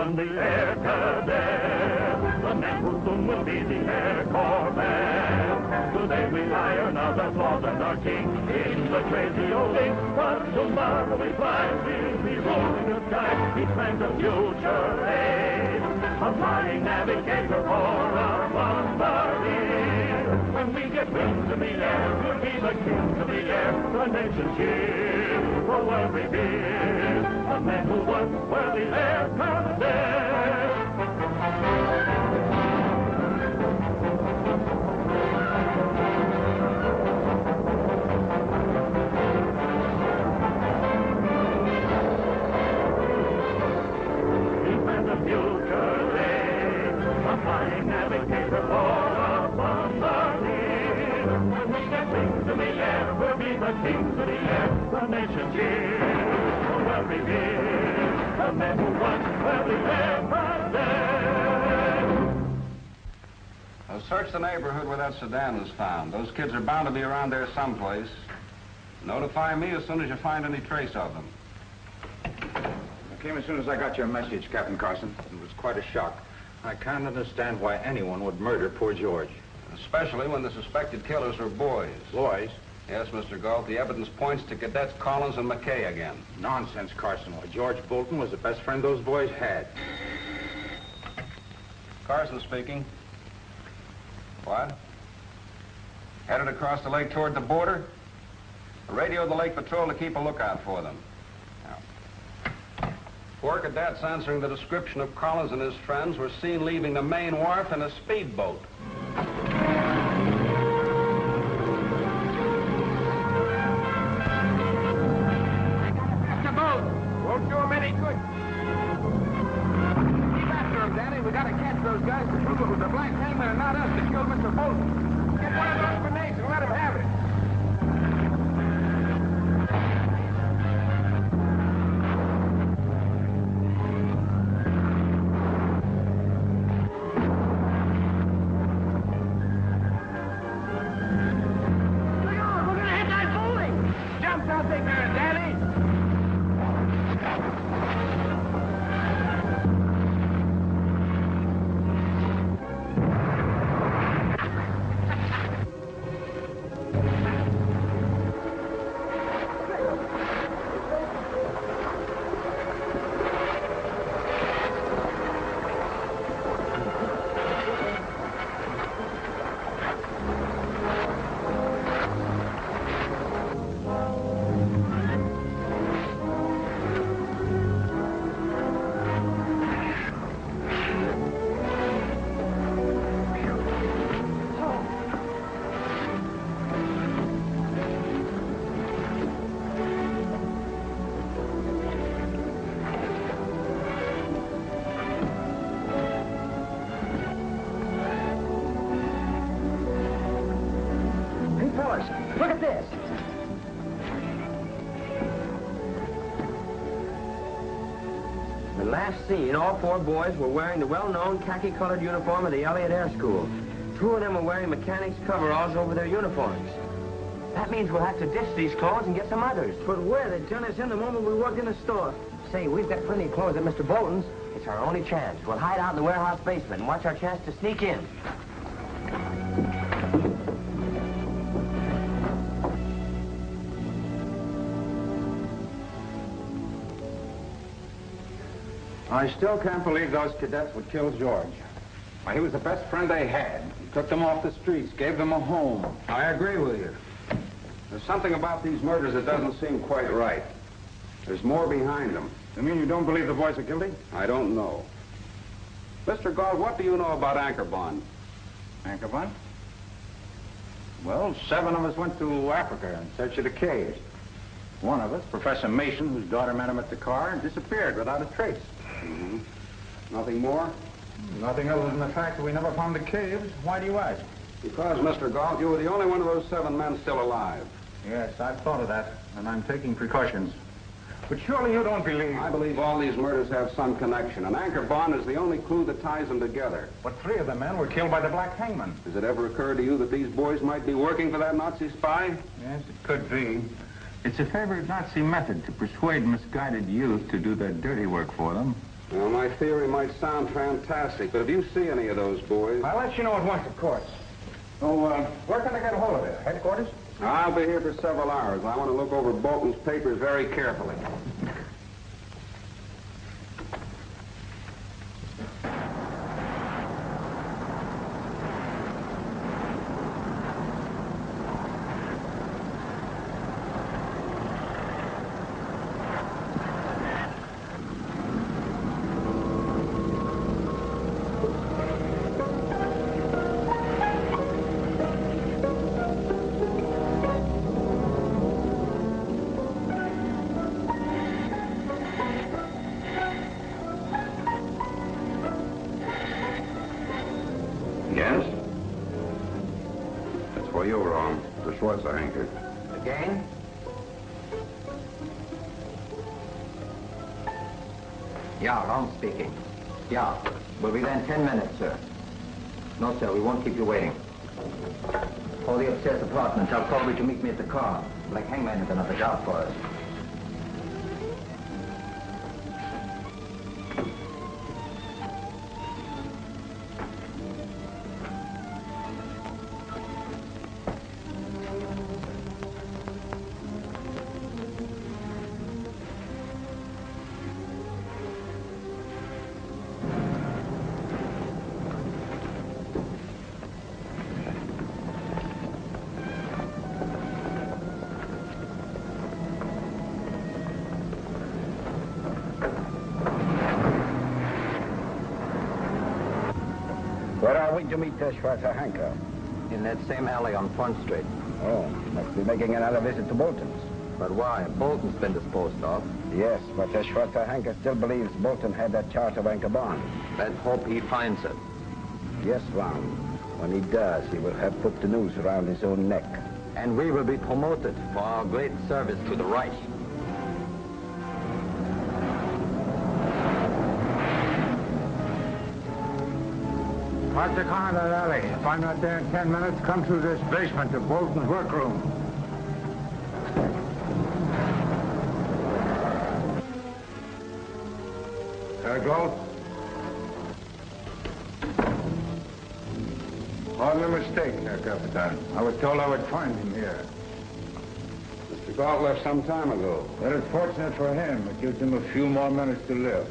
from the air cadet, the man who soon will be the Air Corvette. Today we iron out our flaws and our kinks in the crazy old ink, but tomorrow we fly, we'll be rolling the sky. He plans a future age, a flying navigator for our bombardier. When we get wings in the air, we'll be the kings of the air, the nation's cheer, the world revered, the men who once were the air cadets. Future age, a flying navigator for our bombardier. When we get wings in the air, we'll be the kings of the air, the nation's cheer, the world revered, the men who once were the air cadets. Now search the neighborhood where that sedan was found. Those kids are bound to be around there someplace. Notify me as soon as you find any trace of them. Came as soon as I got your message, Captain Carson. It was quite a shock. I can't understand why anyone would murder poor George. Especially when the suspected killers were boys. Boys? Yes, Mr. Galt. The evidence points to Cadets Collins and McKay again. Nonsense, Carson. Why, George Bolton was the best friend those boys had. Carson speaking. What? Headed across the lake toward the border? Radio the Lake Patrol to keep a lookout for them. Four cadets answering the description of Collins and his friends were seen leaving the main wharf in a speedboat. The boat! Won't do them any good. Keep after them, Danny. We gotta catch those guys to prove it was the Black Hangman and not us that killed Mr. Bolton. Get one of those grenades and let him have it. Look at this. The last scene, all four boys were wearing the well-known khaki-colored uniform of the Elliott Air School. Two of them were wearing mechanics' coveralls over their uniforms. That means we'll have to ditch these clothes and get some others. But where? They turn us in the moment we walk in the store. Say, we've got plenty of clothes at Mr. Bolton's. It's our only chance. We'll hide out in the warehouse basement and watch our chance to sneak in. I still can't believe those cadets would kill George. Why, he was the best friend they had. He took them off the streets, gave them a home. I agree with you. There's something about these murders that doesn't seem quite right. There's more behind them. You mean you don't believe the boys are guilty? I don't know. Mr. Galt, what do you know about Anchor Bond? Anchor Bond? Well, 7 of us went to Africa in search of the caves. One of us, Professor Mason, whose daughter met him at the car, disappeared without a trace. Mm-hmm. Nothing more? Nothing other than the fact that we never found the caves. Why do you ask? Because, Mr. Galt, you were the only one of those 7 men still alive. Yes, I've thought of that, and I'm taking precautions. But surely you don't believe... I believe all these murders have some connection, and Anchor Bond is the only clue that ties them together. But 3 of the men were killed by the Black Hangman. Does it ever occur to you that these boys might be working for that Nazi spy? Yes, it could be. It's a favorite Nazi method to persuade misguided youth to do their dirty work for them. Well, my theory might sound fantastic, but if you see any of those boys... I'll let you know at once, of course. So, where can I get a hold of it? Headquarters? I'll be here for several hours. I want to look over Bolton's papers very carefully. Yes? That's where you're wrong. The Schwarzenegger. Again? Yeah, Ron speaking. Yeah, we'll be there in 10 minutes, sir. No, sir, we won't keep you waiting. Call the upstairs apartment. Tell Colby to meet me at the car. Black Hangman has another job for us. Where are we to meet Schwarzenegger? In that same alley on Front Street. Oh, must be making another visit to Bolton's. But why? Bolton's been disposed of. Yes, but Schwarzenegger still believes Bolton had that chart of anchor bond. Let's hope he finds it. Yes, Ron. When he does, he will have put the noose around his own neck. And we will be promoted for our great service to the Reich. Park the car in that alley. If I'm not there in 10 minutes, come through this basement to Bolton's workroom. Galt? Pardon the mistake, Herr Capitan. I was told I would find him here. Mr. Galt left some time ago. That is fortunate for him. It gives him a few more minutes to live.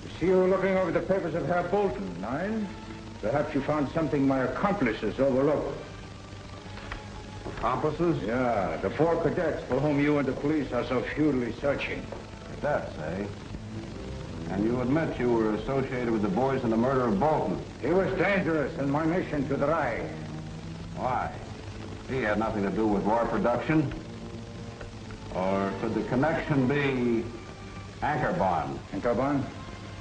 You see, you were looking over the papers of Herr Bolton, Nine? Perhaps you found something my accomplices overlooked. Accomplices? Yeah, the 4 cadets for whom you and the police are so futilely searching. Cadets, eh? And you admit you were associated with the boys in the murder of Bolton? He was dangerous in my mission to the Reich. Why? He had nothing to do with war production? Or could the connection be anchor bond? Anchor bond?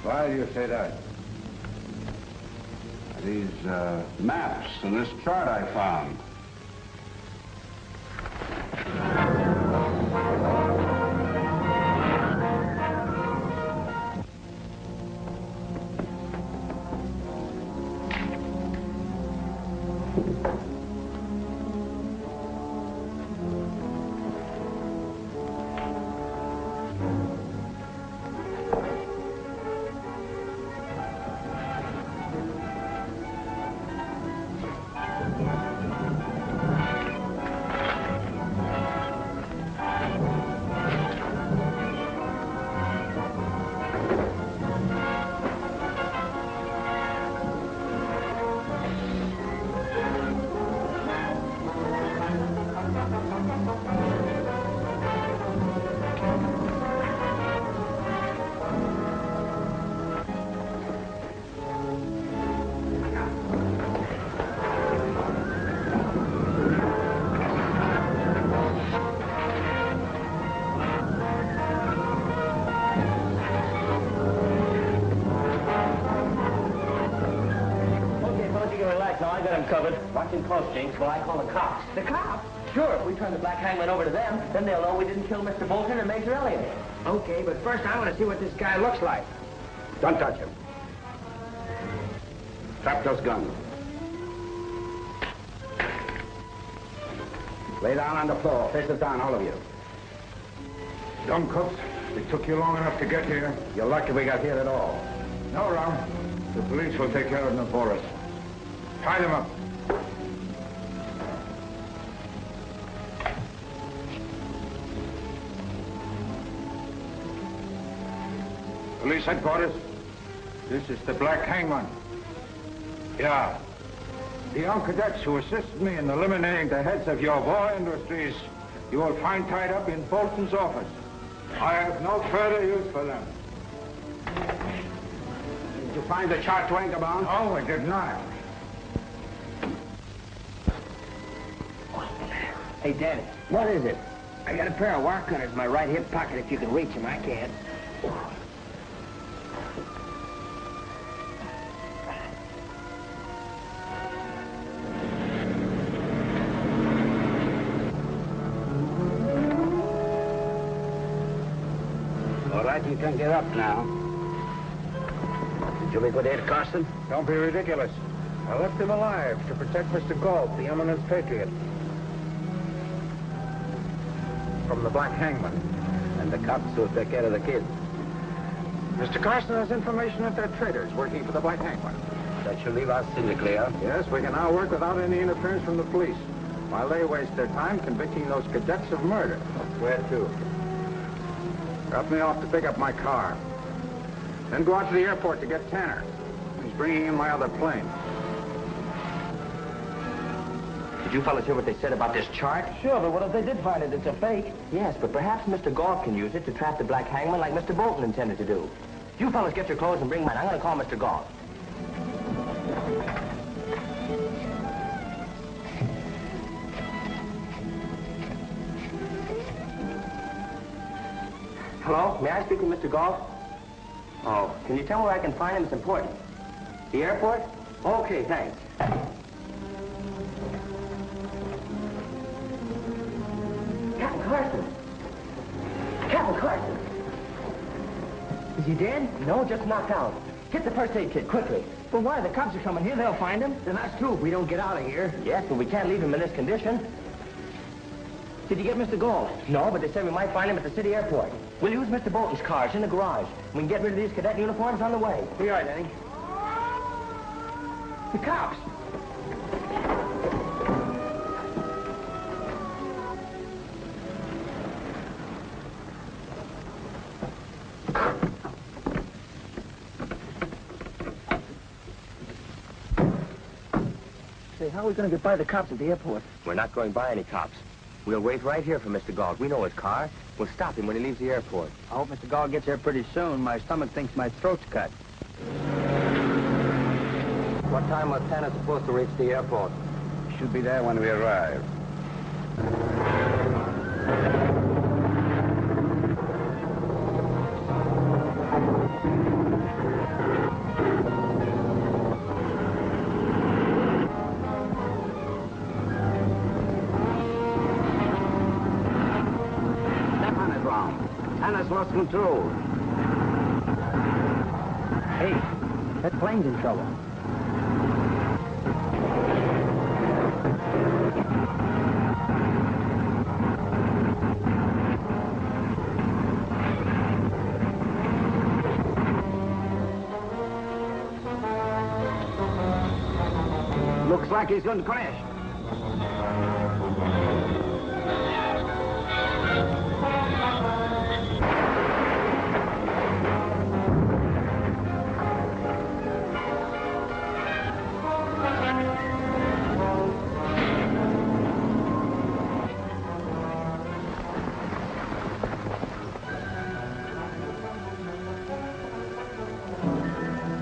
Why do you say that? These maps and this chart I found. Covered. Watching close, Jinx, while I call the cops. The cops? Sure, if we turn the Black Hangman over to them, then they'll know we didn't kill Mr. Bolton and Major Elliott. Okay, but first I want to see what this guy looks like. Don't touch him. Strap those guns. Lay down on the floor. Faces down, all of you. Dumb cooks. It took you long enough to get here. You're lucky we got here at all. No, Ron. The police will take care of them for us. Tie them up. Police headquarters. This is the Black Hangman. Yeah. The young cadets who assisted me in eliminating the heads of your war industries, you will find tied up in Bolton's office. I have no further use for them. Did you find the chart to anchor bound? No, I did not. Hey, Danny. What is it? I got a pair of wire cutters in my right hip pocket if you can reach them. I can't. All right, you can get up now. Did you liquidate Carson? Don't be ridiculous. I left him alive to protect Mr. Galt, the eminent patriot. From the Black Hangman. And the cops will take care of the kid. Mr. Carson has information that they're traitors working for the Black Hangman. That should leave us in the clear. Yes, we can now work without any interference from the police, while they waste their time convicting those cadets of murder. Where to? Drop me off to pick up my car. Then go out to the airport to get Tanner. He's bringing in my other plane. Did you fellas hear what they said about this chart? Sure, but what if they did find it? It's a fake. Yes, but perhaps Mr. Galt can use it to trap the Black Hangman like Mr. Bolton intended to do. You fellas get your clothes and bring mine. I'm going to call Mr. Galt. Hello? May I speak with Mr. Galt? Oh, can you tell me where I can find him? It's important. The airport? Okay, thanks. Captain Carson! Captain Carson! Is he dead? No, just knocked out. Get the first aid kit, quickly. Well, why? The cops are coming here. They'll find him. Then that's true if we don't get out of here. Yes, but we can't leave him in this condition. Did you get Mr. Galt? No, but they said we might find him at the city airport. We'll use Mr. Bolton's car. It's in the garage. We can get rid of these cadet uniforms on the way. Here you are, Danny. The cops. Say, how are we going to get by the cops at the airport? We're not going by any cops. We'll wait right here for Mr. Galt. We know his car. We'll stop him when he leaves the airport. I hope Mr. Galt gets here pretty soon. My stomach thinks my throat's cut. What time was Tanner supposed to reach the airport? Should be there when we arrive. Tanner's lost control. Hey, that plane's in trouble. Looks like he's going to crash.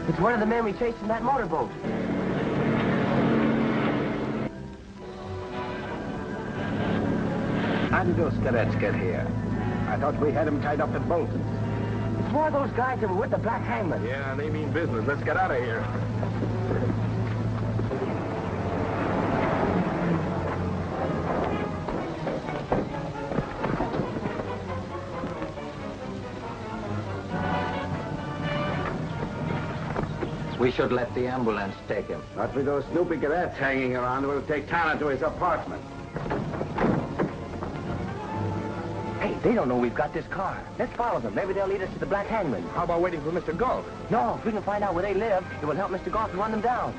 It's one of the men we chased in that motorboat. How did those cadets get here? I thought we had them tied up at Bolton. It's one of those guys that were with the Black Hangman. Yeah, they mean business. Let's get out of here. We should let the ambulance take him. Not with those snoopy cadets hanging around. We'll take Tanner to his apartment. Hey, They don't know we've got this car. Let's follow them. Maybe they'll lead us to the Black Hangman. How about waiting for Mr. Galt? No, if we can find out where they live, it will help Mr. Galt to run them down.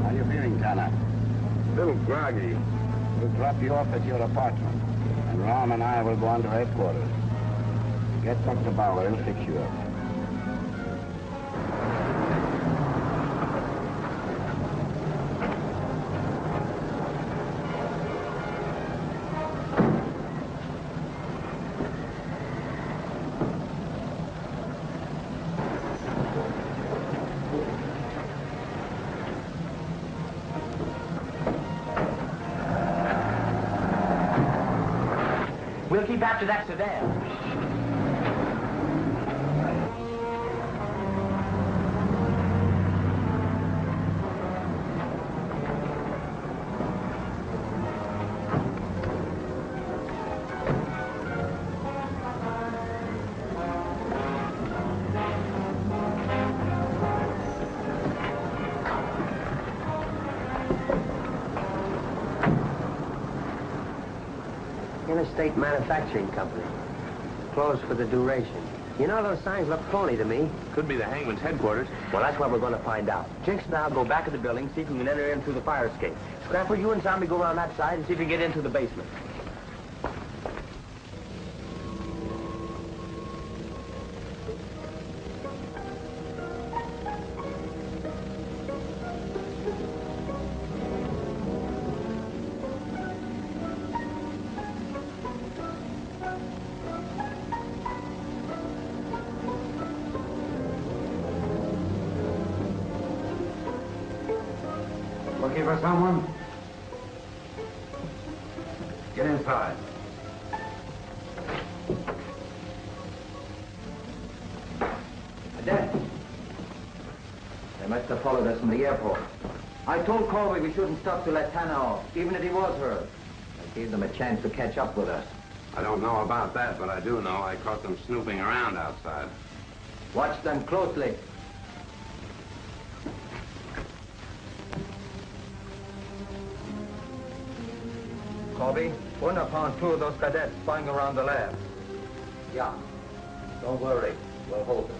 How you feeling, Tanner? A little groggy. We'll drop you off at your apartment. And Ron and I will go on to headquarters. Get Dr. Bauer, he'll fix you up. We'll keep after that sedan. Interstate Manufacturing Company. Closed for the duration. You know, those signs look phony to me. Could be the Hangman's headquarters. Well, that's what we're going to find out. Jinx and I'll go back to the building, see if we can enter in through the fire escape. Scrapper, you and Zombie go around that side and see if we can get into the basement. Looking for someone? Get inside. Dad. They must have followed us from the airport. I told Colby we shouldn't stop to let Tanner off, even if he was hurt. I gave them a chance to catch up with us. I don't know about that, but I do know I caught them snooping around outside. Watch them closely. Colby, wouldn't have found two of those cadets spying around the lab. Yeah. Don't worry. We'll hold them.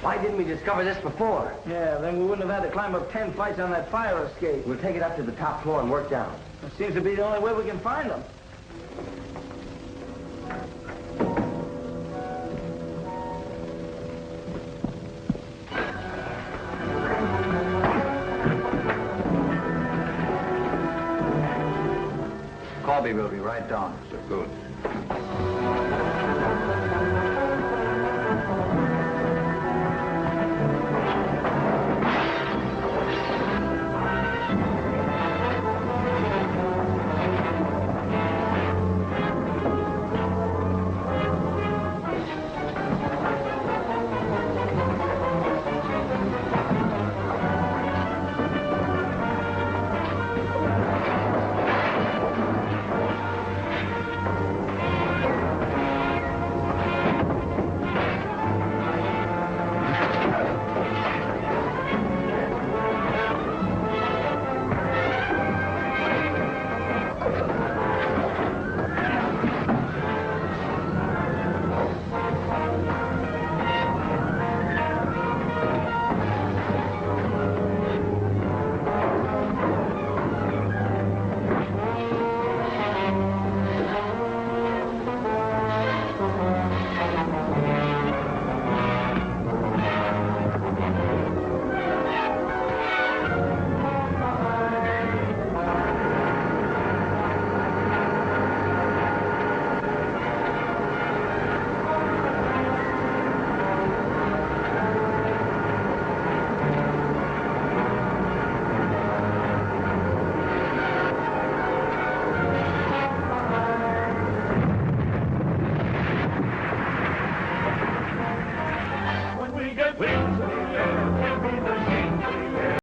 Why didn't we discover this before? Yeah, then we wouldn't have had to climb up 10 flights on that fire escape. We'll take it up to the top floor and work down. That seems to be the only way we can find them. Colby will be right down. So good.